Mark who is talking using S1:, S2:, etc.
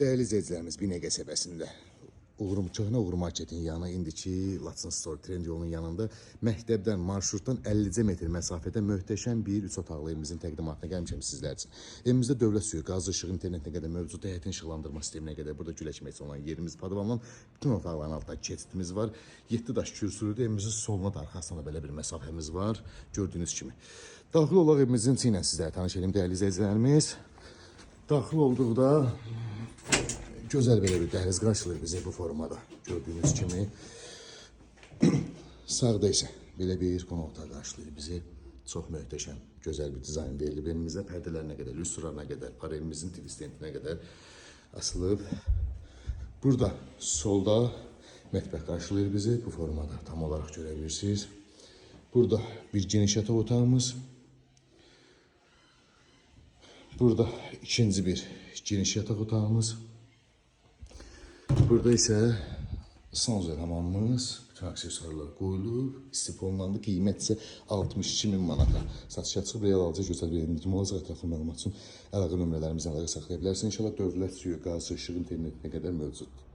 S1: Değerli izleyicilerimiz, Binəqə qəsəbəsində Köhnə Uğur Marketin yanı, indiki Laçın Store Trend yolunun yanında məktəbdən, marşrutdan 50 metr məsafədə möhtəşəm bir 3 otaqlı evimizin təqdimatına gəlmişəm sizlər üçün. Evimizdə dövlət suyu, qaz, işıq, internetinə qədər mövcud, həyətin işıqlandırma sisteminə qədər, burada güləşmək olan yerimiz, padvanla bütün otaqların altında keçidimiz var. 7 daş kürsülüdür. Evimizin soluna da arxasına belə bir məsafəmiz var, gördüyünüz kimi. Daxil olaraq evimizin içi ilə sizlərə tanış edeyim değerli izleyicilerimiz. Daxil olduqda güzel böyle bir dəhliz qarşılayır bizi bu formada. Gördüğünüz kimi sağda isə belə bir qonaq otağı qarşılayır bizi. Çox möhtəşəm, gözəl bir dizayn verilib. Evimizdə pərdələrinə qədər, lüstrlarına qədər, panelimizin tvistentinə qədər asılıb. Burada solda mətbəx qarşılayır bizi bu formada. Tam olarak görə bilirsiniz. Burada bir geniş yataq otağımız. Burada ikinci bir geniş yataq otağımız. Burada ise sanuzel hamamımız, bütün aksesuarlar qoyulub, istifonlandı. Qiymət isə 62.000 manata. Satışa çıxıb real alıcı gözəl bir indirim olacaq. Ətraflı məlumat üçün əlaqə nömrələrimizdən əlaqə saxlaya bilərsiniz. İnşallah dövlət suyu, qaz, işıq, internetinə qədər mövcuddur.